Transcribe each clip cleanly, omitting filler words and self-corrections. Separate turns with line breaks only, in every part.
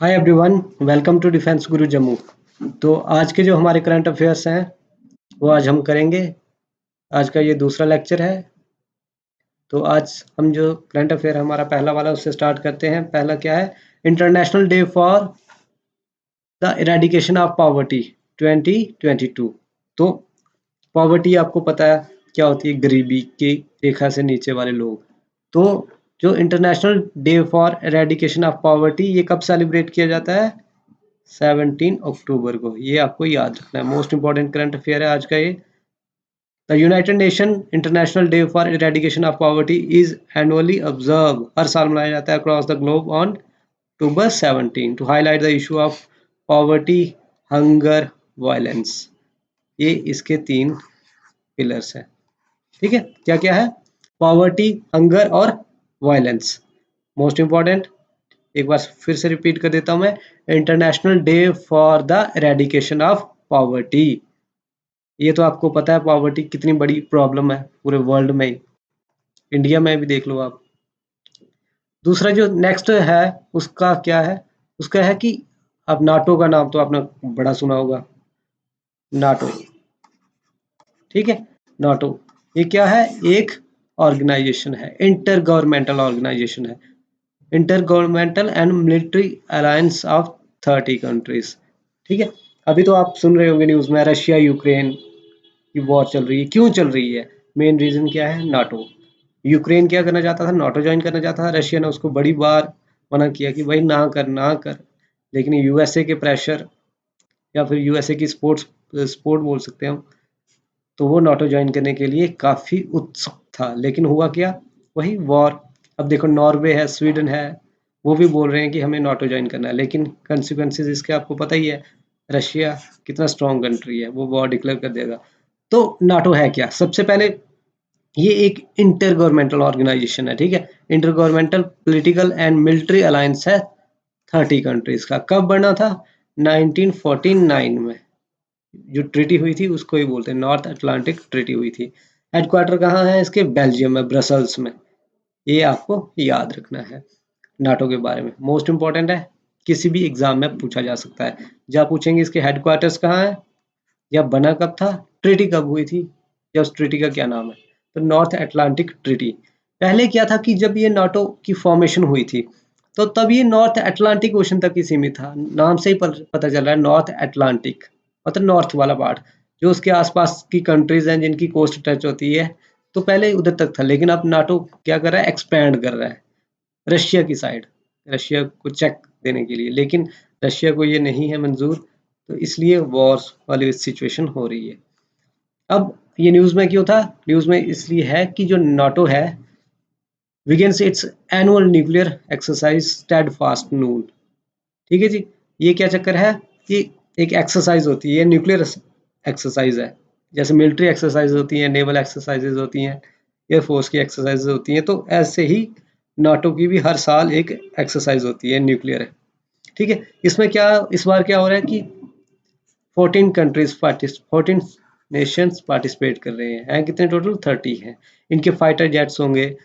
Hi everyone, welcome to defence Guru Jammu. तो आज के जो हमारे करंट अफेयर्स हैं वो आज हम करेंगे। आज का ये दूसरा लेक्चर है। तो आज हम जो करंट अफेयर हमारा पहला वाला उससे स्टार्ट करते हैं। पहला क्या है? International day for the eradication of poverty 2022। तो पॉवर्टी आपको पता है क्या होती है? गरीबी की रेखा से नीचे वाले लोग। तो जो international day for eradication of poverty ये कब सेलिब्रेट किया जाता है? 17 अक्टूबर को। ये आपको याद रखना है, मोस्ट इंपॉर्टेंट करंट अफेयर है आज का ये। The United Nation international day for eradication of poverty is annually observe, हर साल मनाया जाता है across the globe on October 17 to highlight the issue of poverty, hunger, violence. ये इसके 3 पिलर्स हैं। ठीक है, क्या क्या है? पॉवर्टी, हंगर और वायलेंस। मोस्ट इंपॉर्टेंट, एक बार फिर से रिपीट कर देता हूं मैं। International day for the eradication of poverty. ये तो आपको पता है पॉवर्टी कितनी बड़ी प्रॉब्लम है पूरे वर्ल्ड में ही, इंडिया में भी देख लो आप। दूसरा जो नेक्स्ट है उसका क्या है? उसका है कि अब नाटो का नाम तो आपने बड़ा सुना होगा, नाटो। ठीक है, नाटो ये क्या है? एक ऑर्गेनाइजेशन है, इंटर गवर्नमेंटल ऑर्गेनाइजेशन है, inter governmental and military alliance of 30 countries. ठीक है, अभी तो आप सुन रहे होंगे न्यूज में रशिया यूक्रेन की वॉर चल रही है। क्यों चल रही है? मेन रीजन क्या है? नाटो। यूक्रेन क्या करना चाहता था? नाटो ज्वाइन करना चाहता था। रशिया ने उसको बड़ी बार मना किया कि भाई ना कर ना कर, लेकिन यूएसए के प्रेशर या फिर यूएसए की स्पोर्ट बोल सकते हैं हम, तो वो नाटो ज्वाइन करने के लिए काफी उत्सुक था। लेकिन हुआ क्या? वही वॉर। अब देखो नॉर्वे है, स्वीडन है, वो भी बोल रहे हैं कि हमें नाटो ज्वाइन करना है, लेकिन कंसिक्वेंसेस इसके आपको पता ही है। रशिया कितना स्ट्रॉन्ग कंट्री है, वो वॉर डिक्लेयर कर देगा। तो नाटो है क्या? सबसे पहले ये एक इंटर गवर्नमेंटल ऑर्गेनाइजेशन है। ठीक है, inter governmental political and military alliance है 30 कंट्रीज का। कब बना था? 1949 में। जो ट्रीटी हुई थी उसको ही बोलते हैं नॉर्थ अटलांटिक ट्रीटी हुई थी। हेडक्वार्टर कहाँ है इसके? बेल्जियम में, ब्रसल्स में। ये आपको याद रखना है नाटो के बारे में, मोस्ट इंपॉर्टेंट है, किसी भी एग्जाम में पूछा जा सकता है। जब पूछेंगे इसके हेडक्वार्टर्स कहाँ है, या बना कब था, ट्रीटी कब हुई थी, या उस ट्रीटी का क्या नाम है। तो नॉर्थ अटलांटिक ट्रीटी। पहले क्या था कि जब ये नाटो की फॉर्मेशन हुई थी तो तब ये नॉर्थ अटलांटिक ओशन तक ही सीमित था। नाम से ही पता चल रहा है नॉर्थ अटलांटिक, मतलब नॉर्थ वाला पार्ट, जो उसके आसपास की कंट्रीज हैं जिनकी कोस्ट टच होती है, तो पहले उधर तक था। लेकिन अब नाटो क्या कर रहा है? एक्सपैंड कर रहा है रशिया की साइड, रशिया को चेक देने के लिए। लेकिन रशिया को ये नहीं है मंजूर, तो इसलिए वॉर्स वाली सिचुएशन हो रही है। अब ये न्यूज में क्यों था? न्यूज में इसलिए है कि जो नाटो है begins its annual nuclear exercise steadfast noon। ठीक है जी, ये क्या चक्कर है कि एक एक्सरसाइज होती है, न्यूक्लियर एक्सरसाइज है। जैसे मिलिट्री एक्सरसाइज होती हैं, नेवल एक्सरसाइजेज होती हैं, एयरफोर्स की एक्सरसाइजेज होती हैं, तो ऐसे ही नाटो की भी हर साल एक एक्सरसाइज होती है न्यूक्लियर है। ठीक है, इसमें क्या इस बार क्या हो रहा है कि 14 नेशंस पार्टिसिपेट कर रहे हैं। कितने टोटल? 30 हैं। इनके फाइटर जेट्स होंगे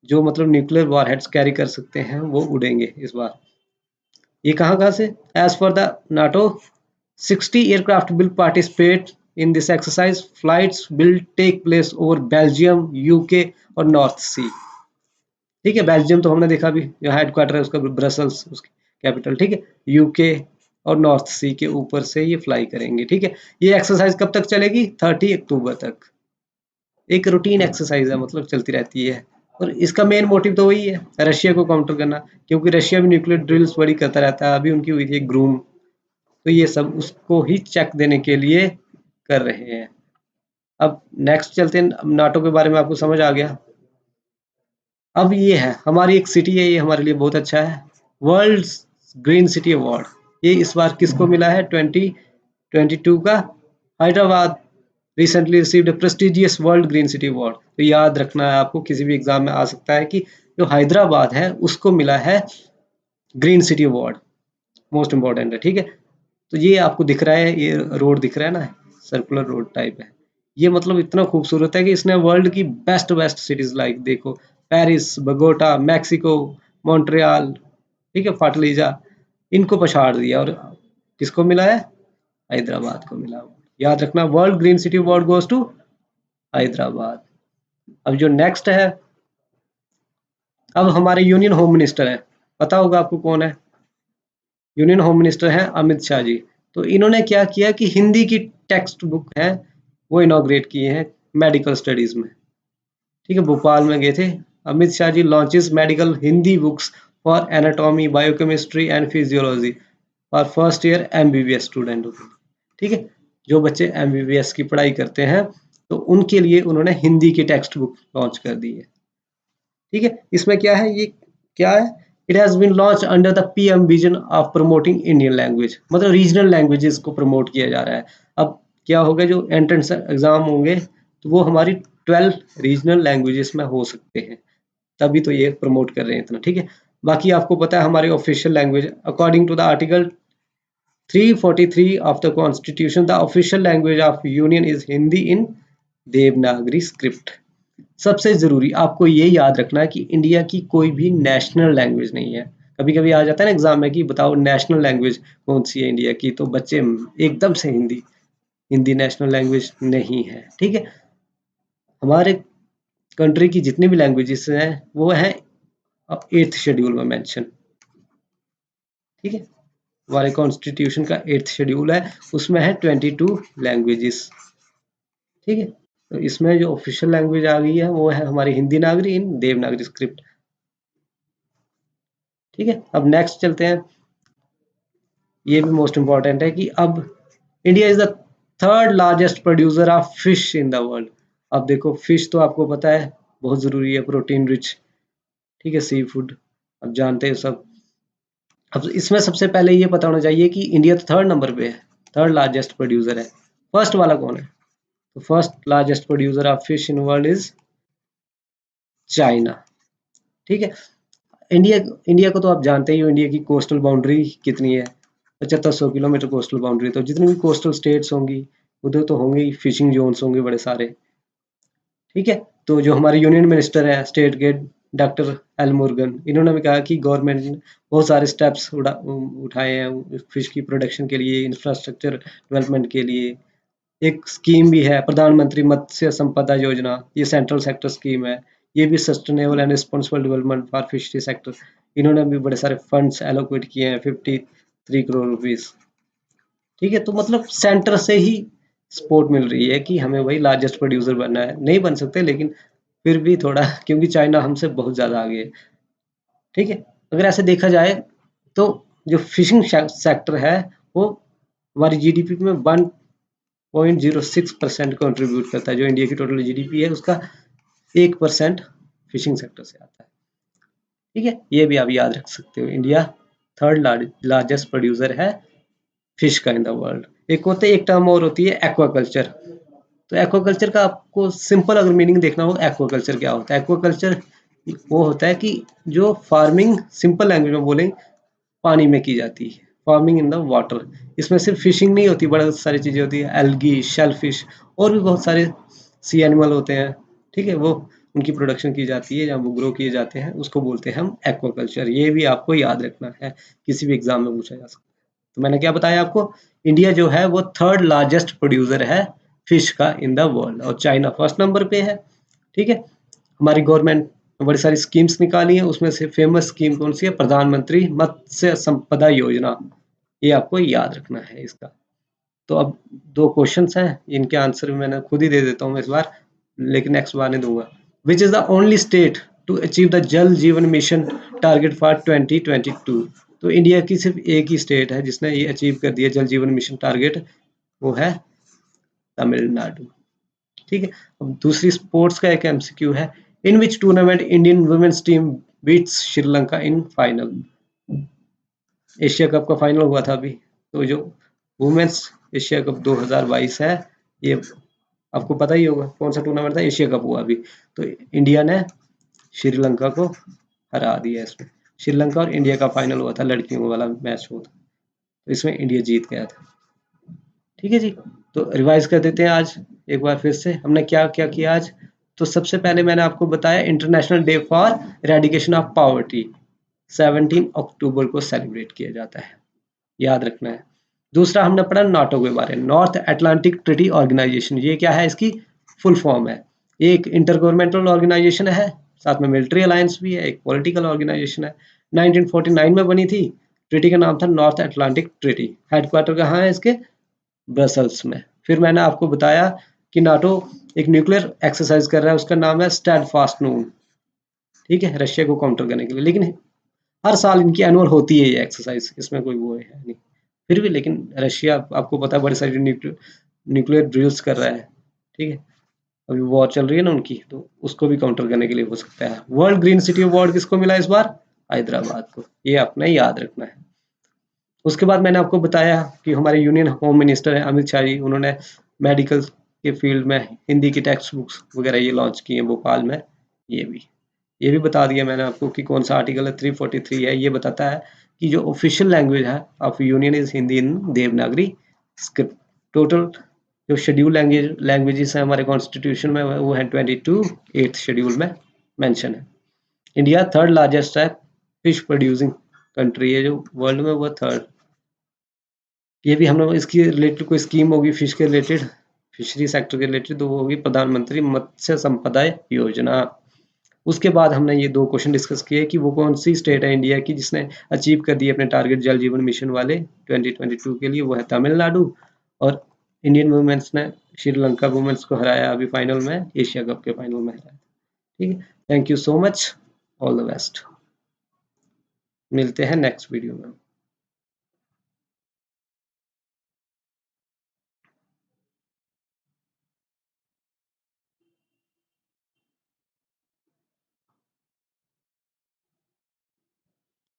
जो मतलब न्यूक्लियर वॉरहेड्स कैरी कर सकते हैं, वो उड़ेंगे इस बार। ये कहाँ से? As for the NATO 60 aircraft will participate in this exercise. Flights will take place over Belgium, UK और नॉर्थ सी। ठीक है, बेल्जियम तो हमने देखा भी, जो हेडक्वार्टर है उसका ब्रसल्स, उसकी कैपिटल। ठीक है, यूके और नॉर्थ सी के ऊपर से ये फ्लाई करेंगे। ठीक है, ये एक्सरसाइज कब तक चलेगी? 30 अक्टूबर तक। एक रूटीन एक्सरसाइज है, मतलब चलती रहती है। और इसका मेन मोटिव तो वही है, रशिया को काउंटर करना, क्योंकि रशिया भी न्यूक्लियर ड्रिल्स बड़ी करता रहता है। अभी उनकी हुई थी ग्रूम, तो ये सब उसको ही चेक देने के लिए कर रहे हैं। अब नेक्स्ट चलते हैं, नाटो के बारे में आपको समझ आ गया। अब ये है हमारी एक सिटी है, ये हमारे लिए बहुत अच्छा है, वर्ल्ड ग्रीन सिटी अवार्ड। ये इस बार किसको मिला है? 2022 का Hyderabad recently received a prestigious world green city award. तो याद रखना है आपको, किसी भी एग्जाम में आ सकता है कि जो हैदराबाद है उसको मिला है green city award. Most important है। ठीक है, तो ये आपको दिख रहा है, ये रोड दिख रहा है ना, सर्कुलर रोड टाइप है। ये मतलब इतना खूबसूरत है कि इसने वर्ल्ड की बेस्ट बेस्ट सिटीज लाइक देखो, पेरिस, बगोटा, मैक्सिको, मॉन्ट्रियल, ठीक है, फाटलीजा, इनको पछाड़ दिया और किसको मिला है? हैदराबाद को मिला। याद रखना, world green city award goes to Hyderabad. अब जो नेक्स्ट है, अब हमारे यूनियन होम मिनिस्टर है, पता होगा आपको कौन है? यूनियन होम मिनिस्टर है अमित शाह जी। तो इन्होंने क्या किया कि हिंदी की टेक्स्ट बुक है वो इनॉग्रेट किए हैं मेडिकल स्टडीज में। ठीक है, भोपाल में गए थे। Amit Shah ji launches medical Hindi books for anatomy, biochemistry and physiology for first year MBBS student. ठीक है, जो बच्चे एमबीबीएस की पढ़ाई करते हैं तो उनके लिए उन्होंने हिंदी की टेक्स्ट बुक लॉन्च कर दी है। ठीक है, इसमें क्या है, ये क्या है? It has been launch under the PM vision of promoting Indian language, मतलब रीजनल लैंग्वेजेस को प्रमोट किया जा रहा है। अब क्या होगा, जो एंट्रेंस एग्जाम होंगे तो वो हमारी 12 रीजनल लैंग्वेजेस में हो सकते हैं, तभी तो ये प्रमोट कर रहे हैं इतना। ठीक है, बाकी आपको पता है हमारी official language according to the article 343 of the Constitution, the official language of Union is Hindi in Devanagari script. सबसे जरूरी आपको ये याद रखना है कि इंडिया की कोई भी नेशनल लैंग्वेज नहीं है। कभी कभी आ जाता है ना एग्जाम में कि बताओ नेशनल लैंग्वेज कौन सी है इंडिया की, तो बच्चे एकदम से हिंदी, हिंदी नेशनल लैंग्वेज नहीं है। ठीक है, हमारे कंट्री की जितनी भी लैंग्वेजेस हैं वो हैं 8th शेड्यूल में मेंशन। ठीक है, हमारे कॉन्स्टिट्यूशन का 8th शेड्यूल है, उसमें है 22 लैंग्वेजेस। ठीक है, तो इसमें जो ऑफिशियल लैंग्वेज आ गई है वो है हमारी हिंदी नागरी इन देवनागरी स्क्रिप्ट। ठीक है, अब नेक्स्ट चलते हैं। ये भी मोस्ट इंपॉर्टेंट है कि अब India is the third largest producer of fish in the world. अब देखो, फिश तो आपको पता है बहुत जरूरी है, प्रोटीन रिच। ठीक है, सी फूड अब जानते हैं सब। अब इसमें सबसे पहले ये पता होना चाहिए कि इंडिया तो थर्ड नंबर पे है, थर्ड लार्जेस्ट प्रोड्यूसर है। फर्स्ट वाला कौन है? तो first largest producer of fish in world is China. ठीक है, इंडिया इंडिया को तो आप जानते ही हो, इंडिया की कोस्टल बाउंड्री कितनी है? 7500 किलोमीटर कोस्टल बाउंड्री। तो जितनी भी कोस्टल स्टेट्स होंगी उधर तो होंगे ही, फिशिंग जोन्स होंगे बड़े सारे। ठीक है, तो जो हमारे यूनियन मिनिस्टर है स्टेट के डॉक्टर एल मुरुगन, इन्होंने भी कहा कि गवर्नमेंट ने बहुत सारे स्टेप्स उठाए हैं फिश की प्रोडक्शन के लिए, इंफ्रास्ट्रक्चर डेवलपमेंट के लिए। एक स्कीम भी है प्रधानमंत्री मत्स्य संपदा योजना, ये सेंट्रल सेक्टर स्कीम है। ये भी sustainable and responsible development for fishery sector. इन्होंने भी बड़े सारे फंड्स एलोकेट किए हैं, 53 करोड़ रुपीस। ठीक है, तो मतलब सेंटर से ही सपोर्ट मिल रही है कि हमें वही लार्जेस्ट प्रोड्यूसर बनना है। नहीं बन सकते लेकिन फिर भी थोड़ा, क्योंकि चाइना हमसे बहुत ज्यादा आगे है। ठीक है, अगर ऐसे देखा जाए तो जो फिशिंग सेक्टर है वो हमारी जीडीपी में 1.06% कंट्रीब्यूट करता है। जो इंडिया की टोटल जीडीपी है उसका 1% फिशिंग सेक्टर से आता है। ठीक है, ये भी आप याद रख सकते हो, इंडिया थर्ड लार्जेस्ट प्रोड्यूसर है फिश का इन द वर्ल्ड। एक होते एक टर्म और होती है एक्वाकल्चर। तो एक्वाकल्चर का आपको सिंपल अगर मीनिंग देखना हो, एक्वाकल्चर क्या होता है? एक्वाकल्चर वो होता है कि जो फार्मिंग, सिंपल लैंग्वेज में बोलें, पानी में की जाती है, फार्मिंग इन द वाटर। इसमें सिर्फ फिशिंग नहीं होती, बड़ी सारी चीजें होती है, एल्गी, शेलफिश और भी बहुत सारे सी एनिमल होते हैं। ठीक है, वो उनकी प्रोडक्शन की जाती है या वो ग्रो किए जाते हैं, उसको बोलते हैं हम एक्वाकल्चर। ये भी आपको याद रखना है, किसी भी एग्जाम में पूछा जा सकता है। तो मैंने क्या बताया आपको, इंडिया जो है वो थर्ड लार्जेस्ट प्रोड्यूसर है फिश का इन द वर्ल्ड और चाइना फर्स्ट नंबर पे है। ठीक है, हमारी गवर्नमेंट बड़ी सारी स्कीम्स निकाली हैं, उसमें से फेमस स्कीम कौन सी है? प्रधानमंत्री मत्स्य संपदा योजना। ये आपको याद रखना है इसका। तो अब 2 क्वेश्चंस हैं, इनके आंसर मैंने खुद ही दे देता हूँ इस बार, लेकिन नेक्स्ट बार नहीं दूंगा। Which is the only state to achieve the Jal Jeevan mission target for 2022? तो इंडिया की सिर्फ एक ही स्टेट है जिसने ये अचीव कर दिया जल जीवन मिशन टारगेट, वो है तमिलनाडु। ठीक है, अब दूसरी स्पोर्ट्स का एक एमसीक्यू है, in which tournament Indian women's team beats Sri Lanka in final? Asia Cup का फाइनल हुआ था अभी, तो जो वुमेन्स एशिया कप 2022 है, ये आपको पता ही होगा कौन सा टूर्नामेंट था, एशिया कप हुआ अभी। तो इंडिया ने श्रीलंका को हरा दिया इसमें। श्रीलंका और इंडिया का फाइनल हुआ था, लड़कियों वाला मैच हुआ था, तो इसमें इंडिया जीत गया था। ठीक है जी, तो रिवाइज कर देते हैं आज एक बार फिर से हमने क्या क्या किया आज। तो सबसे पहले मैंने आपको बताया international day for eradication of poverty 17 अक्टूबर को सेलिब्रेट किया जाता है। याद रखना है। दूसरा हमने पढ़ा नाटो के बारे में, नॉर्थ अटलांटिक ट्रीटी ऑर्गेनाइजेशन। ये क्या है, इसकी फुल फॉर्म है। एक इंटर गवर्नमेंटल ऑर्गेनाइजेशन है, साथ में मिलिट्री अलायंस भी है, एक पॉलिटिकल ऑर्गेनाइजेशन है। 1949 में बनी थी। ट्रीटी का नाम था नॉर्थ अटलांटिक ट्रीटी। हेडक्वार्टर कहाँ है इसके, ब्रसल्स में। फिर मैंने आपको बताया कि नाटो एक न्यूक्लियर एक्सरसाइज कर रहा है, उसका नाम है स्टैडफास्ट नून, ठीक है, रशिया को काउंटर करने के लिए। लेकिन हर साल इनकी एनुअल होती है ये एक्सरसाइज, इसमें कोई वो है नहीं। फिर भी लेकिन रशिया आपको पता है बड़ी सारी न्यूक्लियर ड्रिल्स कर रहा है, ठीक है। अभी वॉर चल रही है ना उनकी, तो उसको भी काउंटर करने के लिए हो सकता है। वर्ल्ड ग्रीन सिटी अवार्ड किसको मिला इस बार, हैदराबाद को। ये आपने याद रखना है। उसके बाद मैंने आपको बताया कि हमारे यूनियन होम मिनिस्टर है अमित शाह जी, उन्होंने मेडिकल के फील्ड में हिंदी की टेक्स्ट बुक्स वगैरह ये लॉन्च की हैं भोपाल में। ये भी बता दिया मैंने आपको कि कौन सा आर्टिकल है, 343 है। ये बताता है कि जो ऑफिशियल लैंग्वेज है of union is Hindi in Devanagari script. Total जो शेड्यूल लैंग्वेजेस हैं हमारे कॉन्स्टिट्यूशन में वो है 22, 8th शेड्यूल में मेंशन है। इंडिया थर्ड लार्जेस्ट है फिश प्रोड्यूसिंग कंट्री है जो वर्ल्ड में, वो थर्ड। ये भी हम लोग इसकी रिलेटेड कोई स्कीम होगी फिश के रिलेटेड, फिशरी सेक्टर के रिलेटेड, तो वो होगी प्रधानमंत्री मत्स्य संपदा योजना। उसके बाद हमने ये दो क्वेश्चन डिस्कस किए कि वो कौन सी स्टेट है इंडिया की जिसने अचीव कर दिए अपने टारगेट जल जीवन मिशन वाले 2022 के लिए, वो है तमिलनाडु। और इंडियन वुमेन्स ने श्रीलंका वुमेन्स को हराया अभी फाइनल में, एशिया कप के फाइनल में हराया। ठीक है, thank you so much, all the best. मिलते हैं नेक्स्ट वीडियो में।